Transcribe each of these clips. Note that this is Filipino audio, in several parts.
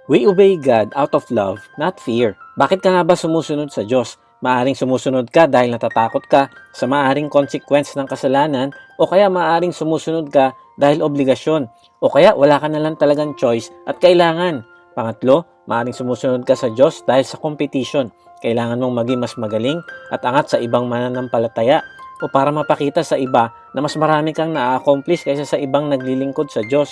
We obey God out of love, not fear. Bakit ka nga ba sumusunod sa Diyos? Maaring sumusunod ka dahil natatakot ka sa maaring consequence ng kasalanan o kaya maaring sumusunod ka dahil obligasyon o kaya wala ka na lang talagang choice at kailangan. Pangatlo, maaring sumusunod ka sa Diyos dahil sa competition. Kailangan mong maging mas magaling at angat sa ibang mananampalataya o para mapakita sa iba na mas marami kang na-accomplish kaysa sa ibang naglilingkod sa Diyos.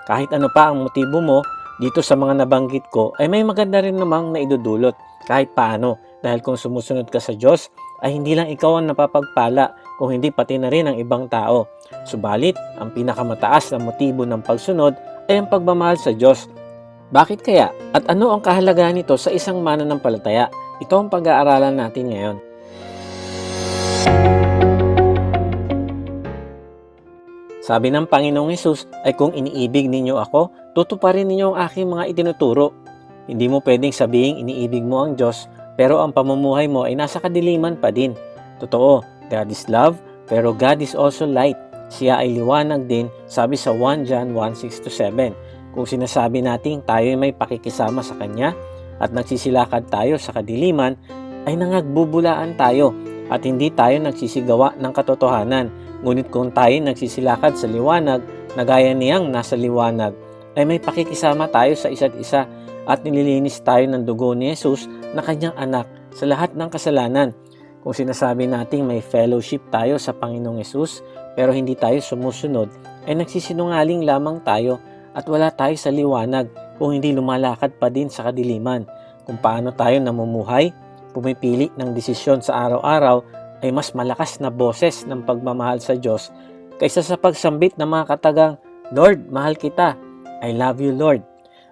Kahit ano pa ang motibo mo, dito sa mga nabanggit ko ay may maganda rin namang naidudulot kahit paano dahil kung sumusunod ka sa Diyos ay hindi lang ikaw ang napapagpala kung hindi pati na rin ang ibang tao. Subalit, ang pinakamataas na motibo ng pagsunod ay ang pagmamahal sa Diyos. Bakit kaya? At ano ang kahalagahan nito sa isang mananampalataya? Ito ang pag-aaralan natin ngayon. Sabi ng Panginoong Hesus ay kung iniibig ninyo ako, tutuparin ninyo ang aking mga itinuturo. Hindi mo pwedeng sabihin iniibig mo ang Diyos, pero ang pamumuhay mo ay nasa kadiliman pa din. Totoo, God is love, pero God is also light. Siya ay liwanag din, sabi sa 1 John 1:6-7. Kung sinasabi nating tayo ay may pakikisama sa Kanya at nagsisilakad tayo sa kadiliman, ay nangagbubulaan tayo at hindi tayo nagsisigawa ng katotohanan. Ngunit kung tayo nagsisilakad sa liwanag, na gaya niyang nasa liwanag, ay may pakikisama tayo sa isa't isa at nililinis tayo ng dugo ni Jesus na kanyang anak sa lahat ng kasalanan. Kung sinasabi nating may fellowship tayo sa Panginoong Jesus, pero hindi tayo sumusunod, ay nagsisinungaling lamang tayo at wala tayo sa liwanag kung hindi lumalakad pa din sa kadiliman. Kung paano tayo namumuhay, pumipili ng desisyon sa araw-araw, ay mas malakas na boses ng pagmamahal sa Diyos kaysa sa pagsambit ng mga katagang, Lord, mahal kita. I love you, Lord.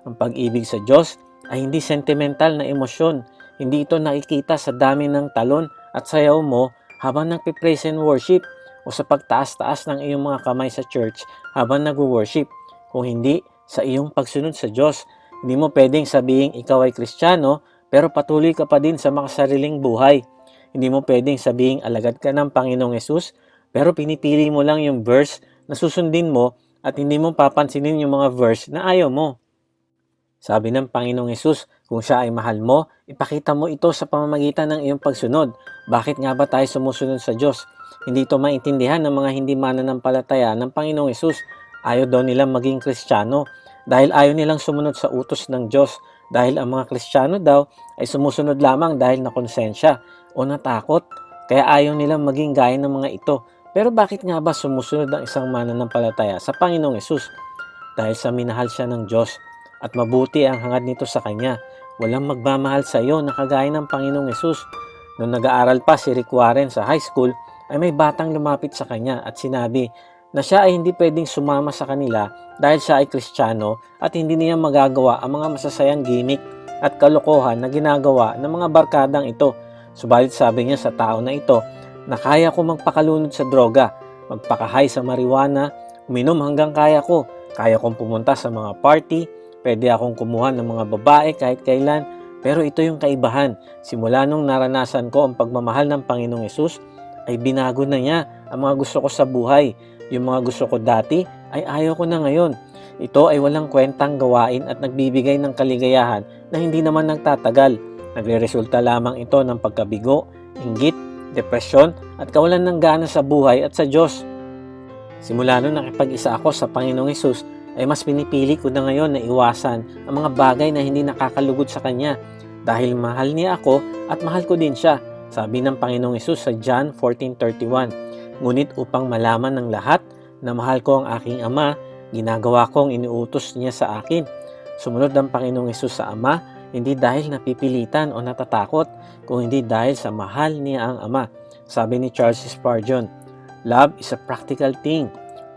Ang pag-ibig sa Diyos ay hindi sentimental na emosyon. Hindi ito nakikita sa dami ng talon at sayaw mo habang nagpe-praise and worship o sa pagtaas-taas ng iyong mga kamay sa church habang nag-worship. Kung hindi, sa iyong pagsunod sa Diyos. Hindi mo pwedeng sabihin ikaw ay Kristiyano pero patuloy ka pa din sa makasariling buhay. Hindi mo pwedeng sabihin alagad ka ng Panginoong Hesus, pero pinipili mo lang yung verse na susundin mo at hindi mo papansinin yung mga verse na ayaw mo. Sabi ng Panginoong Hesus, kung siya ay mahal mo, ipakita mo ito sa pamamagitan ng iyong pagsunod. Bakit nga ba tayo sumusunod sa Diyos? Hindi ito maintindihan ng mga hindi mananampalataya ng Panginoong Hesus. Ayaw daw nilang maging Kristiyano dahil ayaw nilang sumunod sa utos ng Diyos. Dahil ang mga Kristiyano daw ay sumusunod lamang dahil na konsensya o natakot, kaya ayaw nilang maging gaya ng mga ito. Pero bakit nga ba sumusunod ang isang mananampalataya sa Panginoong Hesus? Dahil sa minahal siya ng Diyos at mabuti ang hangad nito sa Kanya. Walang magmamahal sa iyo na kagaya ng Panginoong Hesus. Nung nag-aaral pa si Rick Warren sa high school, ay may batang lumapit sa kanya at sinabi na siya ay hindi pwedeng sumama sa kanila dahil siya ay Kristiyano at hindi niya magagawa ang mga masasayang gimmick at kalokohan na ginagawa ng mga barkadang ito. Subalit sabi niya sa tao na ito na kaya ko magpakalunod sa droga, magpakahay sa marijuana, uminom hanggang kaya ko. Kaya kong pumunta sa mga party, pwede akong kumuha ng mga babae kahit kailan. Pero ito yung kaibahan. Simula nung naranasan ko ang pagmamahal ng Panginoong Hesus, ay binago na niya ang mga gusto ko sa buhay. Yung mga gusto ko dati ay ayaw ko na ngayon. Ito ay walang kwentang gawain at nagbibigay ng kaligayahan na hindi naman nagtatagal. Nagre-resulta lamang ito ng pagkabigo, inggit, depresyon at kawalan ng gana sa buhay at sa Diyos. Simula nung nakipag-isa ako sa Panginoong Hesus, ay mas pinipili ko na ngayon na iwasan ang mga bagay na hindi nakakalugod sa Kanya dahil mahal niya ako at mahal ko din siya. Sabi ng Panginoong Hesus sa John 14:31, ngunit upang malaman ng lahat na mahal ko ang aking Ama, ginagawa ko ang iniutos niya sa akin. Sumunod ang Panginoong Hesus sa Ama, hindi dahil napipilitan o natatakot, kung hindi dahil sa mahal niya ang Ama. Sabi ni Charles Spurgeon, love is a practical thing.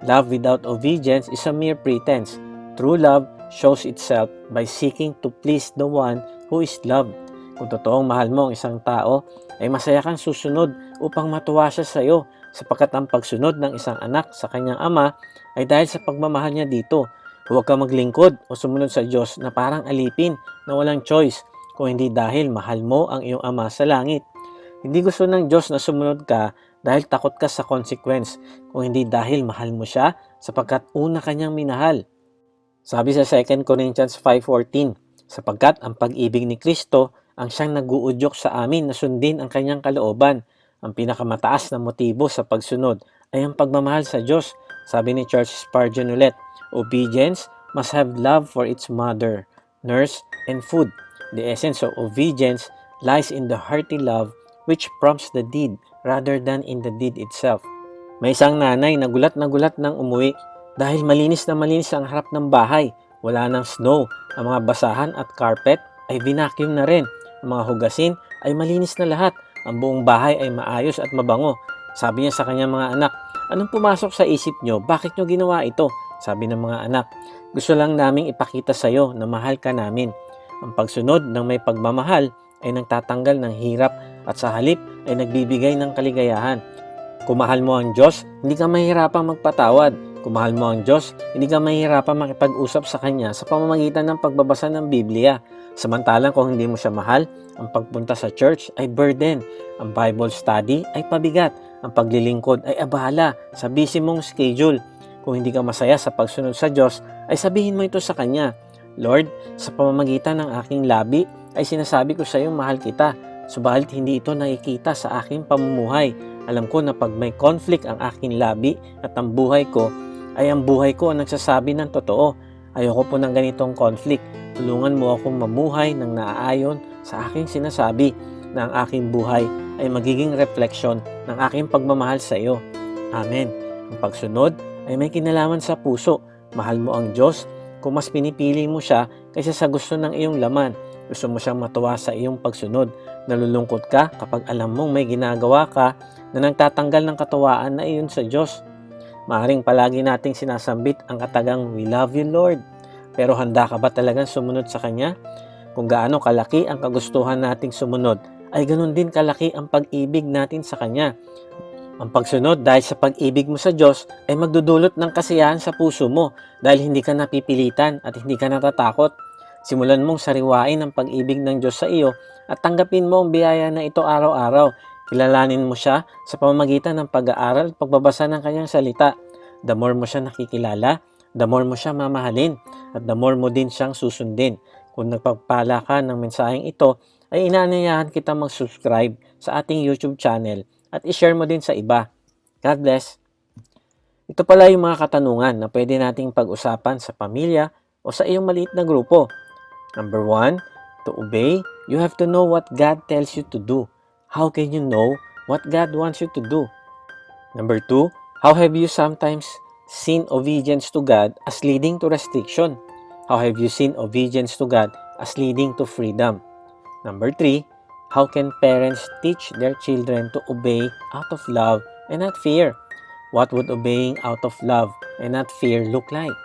Love without obedience is a mere pretense. True love shows itself by seeking to please the one who is loved. Kung totoong mahal mo ang isang tao, ay masaya kang susunod upang matuwa siya sa iyo, sapagkat ang pagsunod ng isang anak sa kanyang ama ay dahil sa pagmamahal niya dito. Huwag ka maglingkod o sumunod sa Diyos na parang alipin na walang choice, kung hindi dahil mahal mo ang iyong Ama sa langit. Hindi gusto ng Diyos na sumunod ka dahil takot ka sa consequence, kung hindi dahil mahal mo siya sapagkat una kanyang minahal. Sabi sa 2 Corinthians 5:14, sapagkat ang pag-ibig ni Kristo ang siyang nag-uudyok sa amin na sundin ang kanyang kalooban. Ang pinakamataas na motibo sa pagsunod ay ang pagmamahal sa Diyos. Sabi ni Charles Spurgeon ulit, obedience must have love for its mother, nurse, and food. The essence of obedience lies in the hearty love which prompts the deed rather than in the deed itself. May isang nanay na gulat nang umuwi dahil malinis na malinis ang harap ng bahay. Wala nang snow. Ang mga basahan at carpet ay binacuum na rin. Ang mga hugasin ay malinis na lahat. Ang buong bahay ay maayos at mabango. Sabi niya sa kanyang mga anak, anong pumasok sa isip niyo? Bakit niyo ginawa ito? Sabi ng mga anak, gusto lang naming ipakita sa iyo na mahal ka namin. Ang pagsunod ng may pagmamahal ay nagtatanggal ng hirap at sa halip ay nagbibigay ng kaligayahan. Kung mahal mo ang Diyos, hindi ka mahihirapang magpatawad. Kung mahal mo ang Diyos, hindi ka mahihirapang makipag-usap sa Kanya sa pamamagitan ng pagbabasa ng Biblia. Samantalang kung hindi mo siya mahal, ang pagpunta sa church ay burden. Ang Bible study ay pabigat. Ang paglilingkod ay abala sa busy mong schedule. Kung hindi ka masaya sa pagsunod sa Diyos, ay sabihin mo ito sa Kanya. Lord, sa pamamagitan ng aking labi, ay sinasabi ko sa iyo mahal kita. Subalit hindi ito nakikita sa aking pamumuhay. Alam ko na pag may conflict ang aking labi at ang buhay ko, ay ang buhay ko ang nagsasabi ng totoo. Ayoko po ng ganitong conflict. Tulungan mo akong mamuhay ng naaayon sa aking sinasabi na ang aking buhay ay magiging refleksyon ng aking pagmamahal sa iyo. Amen. Ang pagsunod ay may kinalaman sa puso. Mahal mo ang Diyos kung mas pinipili mo siya kaysa sa gusto ng iyong laman. Gusto mo siyang matuwa sa iyong pagsunod. Nalulungkot ka kapag alam mong may ginagawa ka na nagtatanggal ng katuwaan na iyon sa Diyos. Maaring palagi nating sinasambit ang katagang, "We love you, Lord." Pero handa ka ba talagang sumunod sa Kanya? Kung gaano kalaki ang kagustuhan nating sumunod, ay ganun din kalaki ang pag-ibig natin sa Kanya. Ang pagsunod dahil sa pag-ibig mo sa Diyos ay magdudulot ng kasiyahan sa puso mo dahil hindi ka napipilitan at hindi ka natatakot. Simulan mong sariwain ang pag-ibig ng Diyos sa iyo at tanggapin mo ang biyaya na ito araw-araw. Kilalanin mo siya sa pamamagitan ng pag-aaral at pagbabasa ng kanyang salita. The more mo siya nakikilala, the more mo siya mamahalin, at the more mo din siyang susundin. Kung nagpapala ka ng mensaheng ito, ay inaanyayahan kita mag-subscribe sa ating YouTube channel at i-share mo din sa iba. God bless! Ito pala yung mga katanungan na pwede nating pag-usapan sa pamilya o sa iyong maliit na grupo. Number 1, to obey, you have to know what God tells you to do. How can you know what God wants you to do? Number 2, how have you sometimes seen obedience to God as leading to restriction? How have you seen obedience to God as leading to freedom? Number 3, how can parents teach their children to obey out of love and not fear? What would obeying out of love and not fear look like?